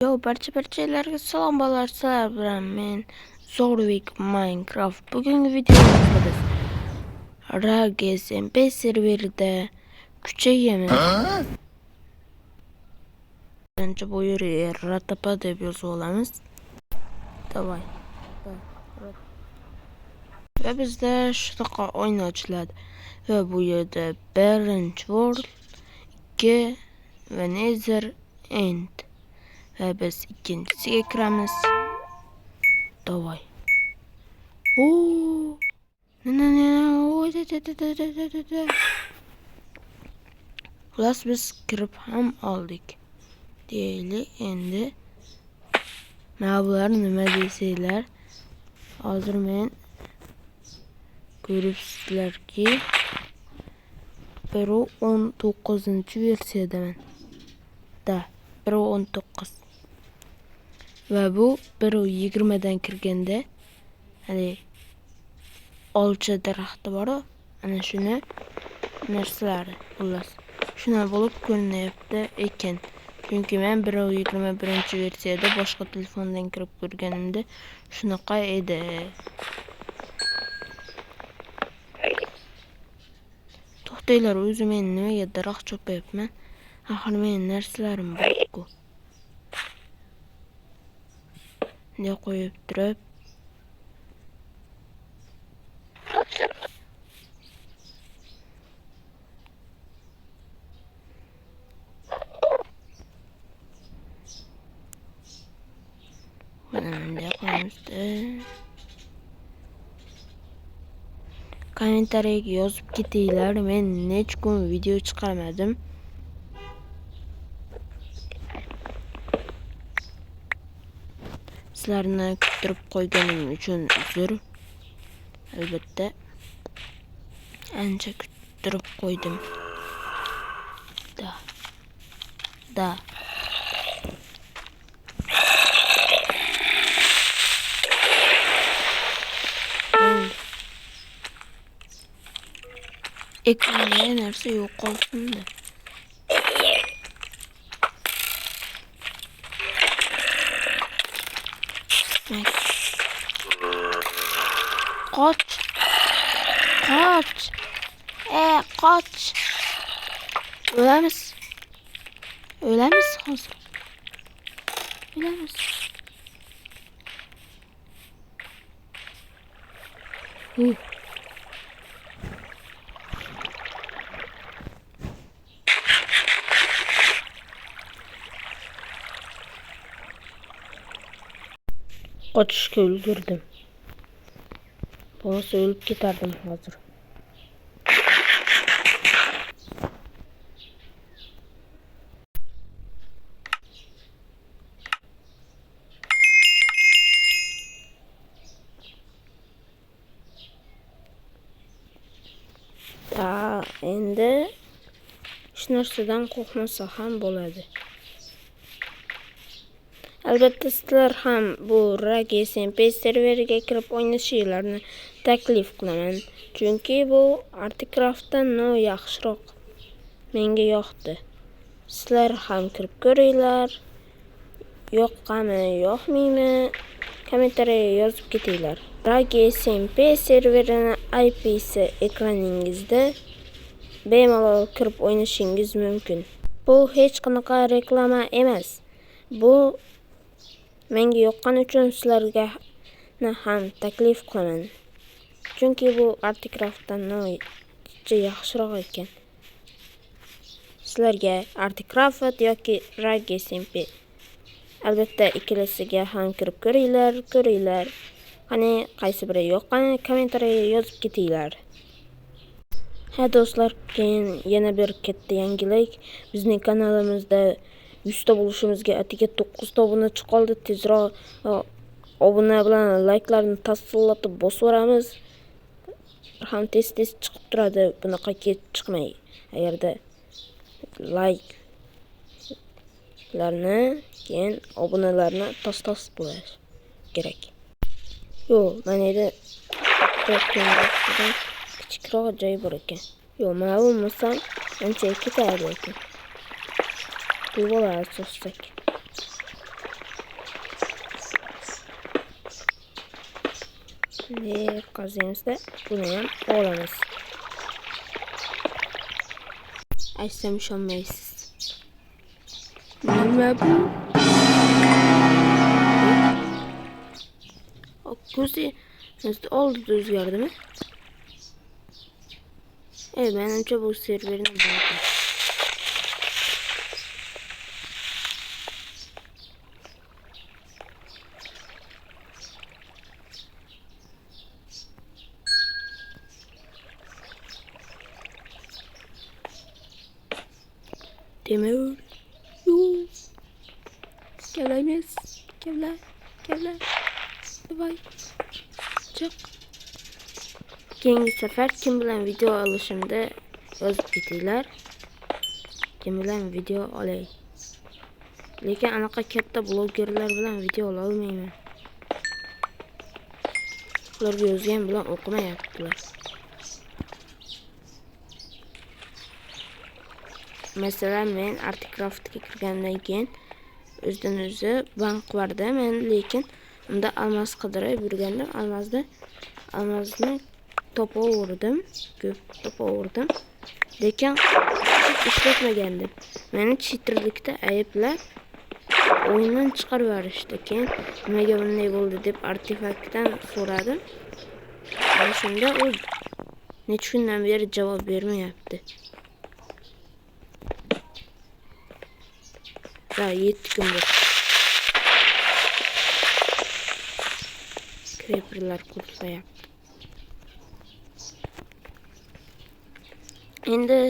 Yo, barcha salom bolalar, sizlar bilan men Zorbek Minecraft. Bugungi videomizda biz RGSMP serverida kuchayamiz. Birinchi bu yerga ratapa deb yozib olamiz. Davay. Va bizda shunaqa o'yin ochiladi. Va bu yerda birinchi world, 2 va nether end. Ve biz ikincisiga kiramiz. Davay. Oo. Plus biz kirib ham oldik. Deylik endi. Mana bular nima deysizlar? Hozir men ko'ribsizlarki 1.19-versiyadaman. Da, 1.19. Ve bu 1.20'dan kirganda hani olcha daraxti bor, ana shuni narsalari xullas. Shuna bo'lib ko'rinyapti ekan. Chunki men 1.21-versiyada boshqa telefondan kirib ko'rganimda shunaqa edi. To'xtanglar, o'zim men nimaga daraxt chopayapman? Axir men narsalarim bor-ku. Ne qo'yib turib kommentariyaga yozib ketinglar, men necha kun video chiqarmadim. Sizlarni kuttirib qo'yganim uchun uzr. Albatta ancha kuttirib qo'ydim. Da. Ekranda narsa yo'qolsin-da. Qoch. Qoch. O'lamiz hozir. O'lamiz. Qochishga ulgurdim. Bo'lmasa o'lib ketardim hozir. Endi hech narsadan qo'rqmasa ham bo'ladi. Albatta sizlar ham bu RGSMP serveriga kirib o'ynashinglarni taklif qilaman. Chunki bu Artcraftdan yaxshiroq. Menga yoqdi. Sizlar ham kirib ko'ringlar. Yoqqanmi, yoqmaymi? Kommentariyaga yozib ketinglar. RGSMP serverining IP'si ekraningizda bemalol kirib o'ynashingiz mumkin. Bu hech qanaqa reklama emas. Bu menga yoqqani uchun sizlarga ham taklif qilaman. Chunki bu Artcraftdan yaxshiroq ekan. Sizlarga Artcraft yoki RGSMP albatta ikkilasiga ham kirib ko'ringlar. Qani qaysi biri yoqqani kommentariyaga yozib ketinglar. Ha do'stlar, keyin yana bir katta yangilik. Bizning kanalimizda 100 ta bo'lishimizga atiga 9 ta obunachi qoldi. Tezroq obuna bilan like'larni tasdiqlatib bosvoramiz. Ham tez chiqib turadi, bunaqa kech chiqmay. Agarda like'larni keyin obunalarni tasdiq bo'lish kerak. Yo, mana edi kichikroq joy bor ekan. Yo, mana bo'lmasam ancha ketardi ekan. Bu bo'ladi so'zsak. qaziyimizda buni ham olamiz. Aytsam ishonmaysiz. Nima bu? Ko'zingizni oldida o'zgardimi? Menimcha bu serverni buzdi. Temur. Kevlaymiz. Kevla. Davay. Çık. Keyingi safar kim bilan video olishimda yozib ketinglar. Kim bilan video olay. Lekin anaqa katta blogerlar bilan video ola olmayman. Ularga yozgan bilan o'qimayaptilar. Masalan, men Artcraftga kirgandan keyin o'zidan o'zi bank borda, men lekin unda almas qidirib yurgandim. Almasni topaverdim, ko'p topaverdim. Lekin ishlatmagandim. Meni cheaterlikda ayblab o'yindan chiqarib yuborishdi. Keyin nimaga bunday bo'ldi deb artefaktdan so'radim. Ana shunda u necha kundan beri javob bermayapti. 7 kun bo'ldi. Creeperlar qurtlayapti. Endi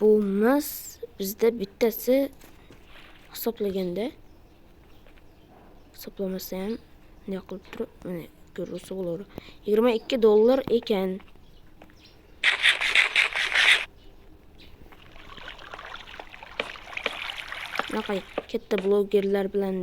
bo'lmas, bizda bittasi hisoblamasa ham ne qilib turib, mana ko'rsa bo'lar. $22 ekan. Naqay katta blogerlar bilan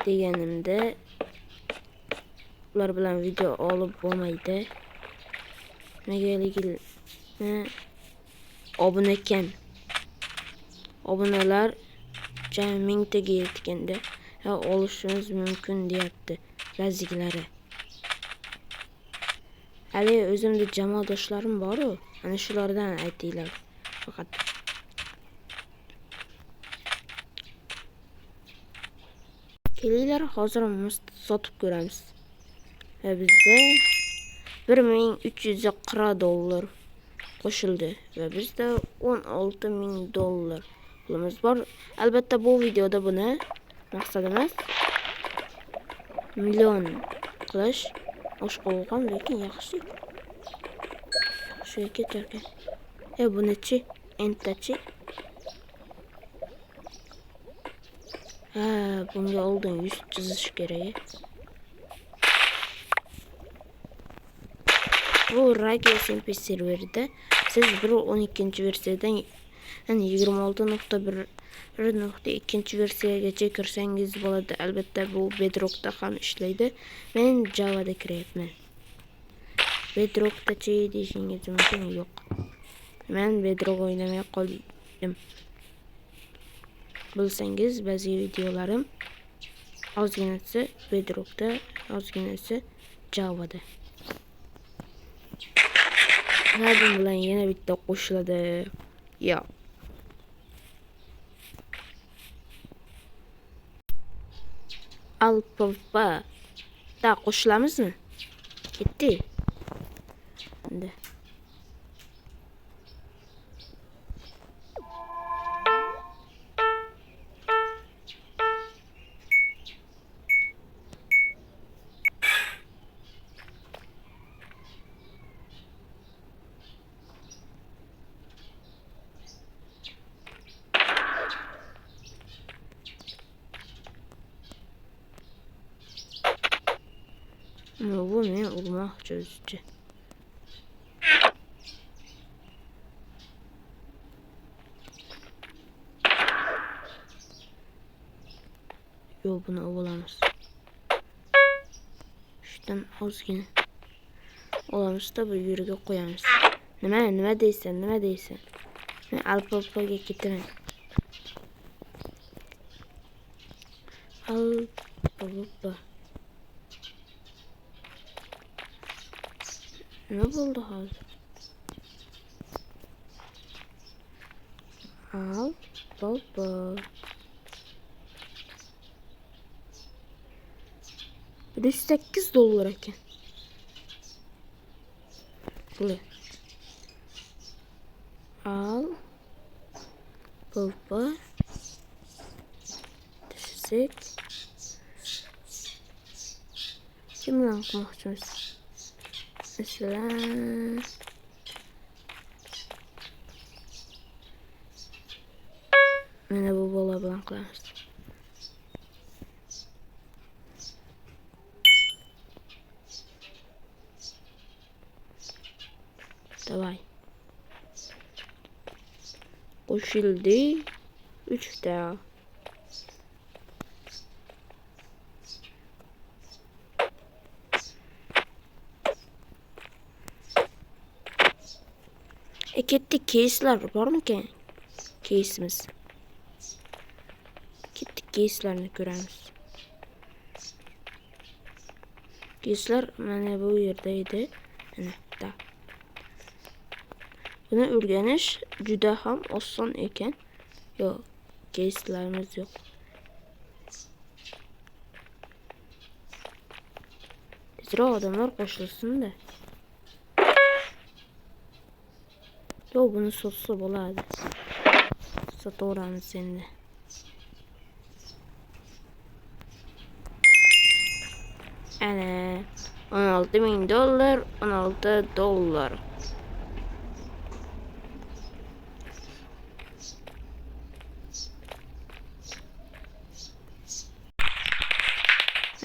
deganimda ular bilan video olib bo'lmaydi. Negaligini obuna kam. Obunalar jami 1000 taga yetganda olishimiz mumkin deyapti ba'zilari. Hali o'zimda jamoadoshlarim bor-ku, ana shulardan aytinglar faqat. Kelinglar, hozir sotib ko'ramiz. Va bizda $1340 qo'shildi va bizda $16,000 pulimiz bor. Albatta bu videoda buni maqsadimiz million qilish. Oshqa bo'lgan, lekin yaxshi. Shu ketarkan. Bunachi, entachi. Bunga oldin 100 chizish kerak. Bu Rage SMP serverida siz 1.12 versiyadan 26.1.2 versiyagacha kirsangiz bo'ladi. Albatta bu Bedrockda ham ishlaydi. Men Javada kiryapman. Bedrockda-chi deyishingiz mumkin, yo'q. Men Bedrock o'ynamay qoldim. Bilsangiz, ba'zi videolarim ozginasi Bedrockda, ozginasi Javada. Bu bilan yana bitta qo'shiladi. Yo'q. Alpha da qo'shilamizmi? Ketdi. Endi bu men urmoqchi o'zicha. Yo'q, buni olamiz. Shundan ozgina olamizda bu yeriga qo'yamiz. Nima deysan? Men alpapaga ketaman. Alpapa. Ne buldu hozir? Al baba. $108 ekan. Şöyle. Al baba. Düşsek. Kim bilan qilmoqchimiz? Mesela mana bu bola bilan qilamiz. Davay. Qo'shildi 3 ta. Ketdik, keyslar bormikan? Keysimiz. Ketdik, keyslarni ko'ramiz. Keyslar mana bu yerda edi. Mana da. Buni o'rganish juda ham oson ekan. Yo'q, keyslarimiz yo'q. Tezroq odamlar qo'shilsin-da. Yo'q, buni sotsa bo'ladi. Sotaveramiz endi. Ana $16.000, $16.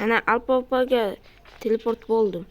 Ana Alpapaga teleport bo'ldim.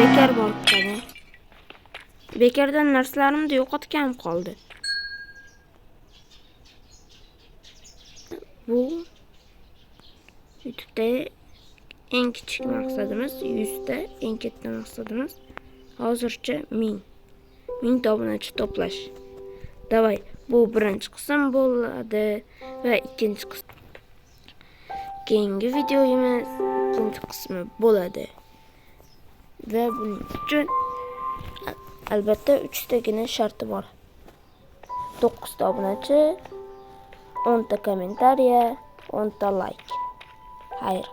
Bekar bo'libdi. Bekardan narsalarimni yo'qotganim qoldi. Bu YouTube'da eng kichik maqsadimiz, 100 ta eng katta maqsadimiz hozircha 1000 obunachi to'plash. Davay, bu birinchi qism bo'ladi va ikkinchi qism. Keyingi videomiz ikkinchi qismi bo'ladi. Ve bunun için albatta 3 tagina sharti bor. 9 ta obunachi, 10 ta kommentariya, 10 ta like. Hayır.